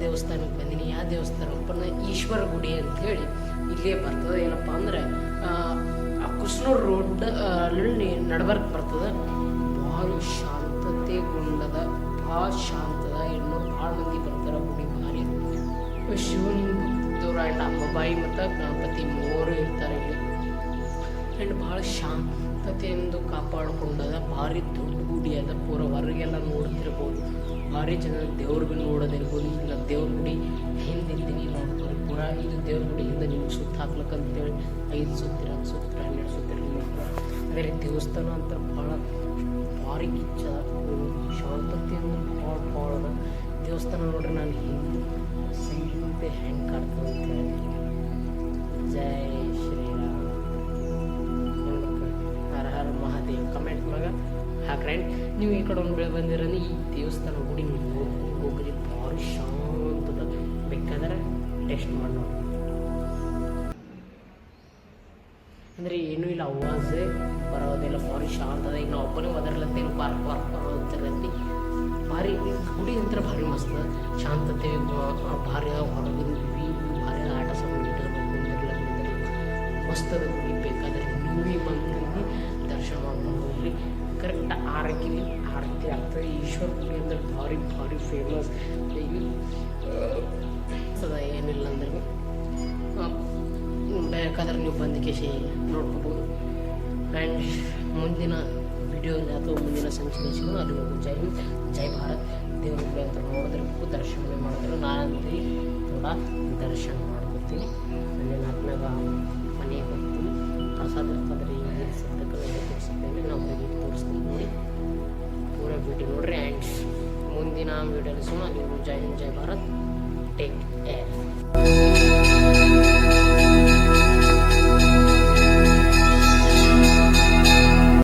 ದೇವಸ್ಥಾನಕ್ಕೆ ಬಂದೀನಿ. ಯಾವ ದೇವಸ್ಥಾನಕ್ಕಪ್ಪ ಈಶ್ವರ ಗುಡಿ ಅಂಥೇಳಿ ಇಲ್ಲೇ ಬರ್ತದೆ. ಏನಪ್ಪ ಅಂದರೆ ಕುಸ್ನೂರು ರೋಡ್ ಅಲ್ಲಿ ನಡ್ಬರ್ಕ್ ಬರ್ತದೆ. ಭಾಳ ಶಾಂತತೆಗೊಂಡದ, ಭಾಳ ಶಾಂತದ, ಇನ್ನೂ ಭಾಳ ಮಂದಿ ಬರ್ತಾರೆ. ಗುಡಿ ಭಾರಿ ಶಿವನ ಭಕ್ತರು ಆ್ಯಂಡ್ ಅಂಬಾಬಾಯಿ ಮತ್ತು ಗಣಪತಿ ಮೂವರು ಇರ್ತಾರೆ ಇಲ್ಲಿ. ಆ್ಯಂಡ್ ಭಾಳ ಶಾಂತತೆಯಿಂದ ಕಾಪಾಡಿಕೊಂಡದ ಭಾರಿ ದೊಡ್ಡ ಗುಡಿ ಅದ. ಪೂರ ಹೊರಗೆಲ್ಲ ನೋಡ್ತಿರ್ಬೋದು. ಭಾರಿ ಜನ ದೇವ್ರಿಗೆ ನೋಡೋದಿರ್ಬೋದು. ಇಲ್ಲ ದೇವ್ರ ಗುಡಿ ಹಿಂದಿದ್ದೀನಿ ನೋಡ್ಬೋದು. ಪೂರ ಇದು ದೇವ್ರ ಗುಡಿಯಿಂದ ನಿಮ್ಗೆ ಸುತ್ತ ಹಾಕ್ಲಕ್ಕಂತೇಳಿ 5 ಸುತ್ತಿರ 10 ಸುತ್ತಿರ 12 ಸುತ್ತಿರ ನೋಡ್ತಾರೆ. ಅದೇ ದೇವಸ್ಥಾನ ಅಂತ ಭಾಳ ಭಾರಿ ಕಿಚ್ಚದ, ಶಾಂತತೆಯಿಂದ ಭಾಳ ಅದ ದೇವಸ್ಥಾನ. ನೋಡ್ರಿ ನಾನು ಹಿಂದೆ ಸೀತೆ ಹೆಂಗೆ ಕಾಡ್ತದೆ ಅಂತ ಹೇಳಿ. ಜೈ ಶ್ರೀರಾಮ್, ಹರ ಹರ ಮಹಾದೇವ್. ಕಮೆಂಟ್ ಮ್ಯಾಗ ಹಾಕ್ರಿ. ನೀವು ಈ ಕಡೆ ಒಂದು ಬೆಳೆ ಬಂದಿರೋದು ಈ ದೇವಸ್ಥಾನ ಗುಡಿ ನೀವು ಹೋಗ್ರಿ, ಭಾರಿ ಶಾಂತದ. ಬೇಕಾದ್ರೆ ಟೆಸ್ಟ್ ಮಾಡಿ ನೋಡಿ. ಅಂದರೆ ಏನೂ ಇಲ್ಲ, ಅವಾಜೇ ಬರೋದಿಲ್ಲ, ಭಾರಿ ಶಾಂತದ. ಈಗ ನಾವು ಒಬ್ಬನೇ ಒದರ್ಲತ್ತೇನು ಪಾರ್ಕ್ ಬರೋದಿರತ್ತಿ. ಭಾರಿ ಗುಡಿ ಅಂತ ಭಾರಿ ಮಸ್ತ್ ಶಾಂತತೆ, ಭಾರಿ ಹೊರಗಿನ ಭಾರಿ ಆಟ ಸಾಮಾನು ಮಸ್ತದ ಗುಡಿ. ಬೇಕಾದರೆ ನೀವೇ ಬಂದು ದರ್ಶನ ಮಾಡ್ಕೊಂಡು ಹೋಗ್ರಿ. ಕರೆಕ್ಟ್ 6ಕ್ಕೆ ಆರತಿ ಆಗ್ತದೆ. ಈಶ್ವರ ಗುಡಿ ಅಂದ್ರೆ ಭಾರಿ ಭಾರಿ ಫೇಮಸ್ ಅದ. ಏನಿಲ್ಲ ಅಂದ್ರೆ ಬೇಕಾದ್ರೆ ನೀವು ಬಂದು ಕೇಸಿ ನೋಡ್ಕೋಬೋದು. ಆ್ಯಂಡ್ ಮುಂದಿನ ವಿಡಿಯೋದಲ್ಲಿ ಅಥವಾ ಮುಂದಿನ ಸಂಚಿಕೆ ಅಲ್ಲಿ ಜೈ ಹಿಂದ್ ಜೈ ಭಾರತ್. ದೇವ್ರ ಗುಡಿ ಅಂತ ನೋಡಿದ್ರೆ ದರ್ಶನ ಮಾಡಿದ್ರೆ ನಾನಂತೂ ಕೂಡ ದರ್ಶನ ಮಾಡ್ಕೊತೀನಿ. ಅಲ್ಲಿ ನಾಲ್ಕನಾಗ ಮನೆಗೆ ಹೋಗ್ತೀನಿ. ಪ್ರಸಾದ ಇರ್ತದ್ರೆ ಈಗ ಸದ್ಯಕ್ಕೆ ತೋರಿಸ್ತೇನೆ. ನಾವು ಹೋಗಿ ತೋರಿಸ್ತೀನಿ ನೋಡಿ, ಪೂರ ವಿಡಿಯೋ ನೋಡ್ರಿ. ಆ್ಯಂಡ್ ಮುಂದಿನ ವಿಡಿಯೋಲಿ ನೀವು ಜೈ ಹಿಂದ್ ಜೈ ಭಾರತ್. Take care.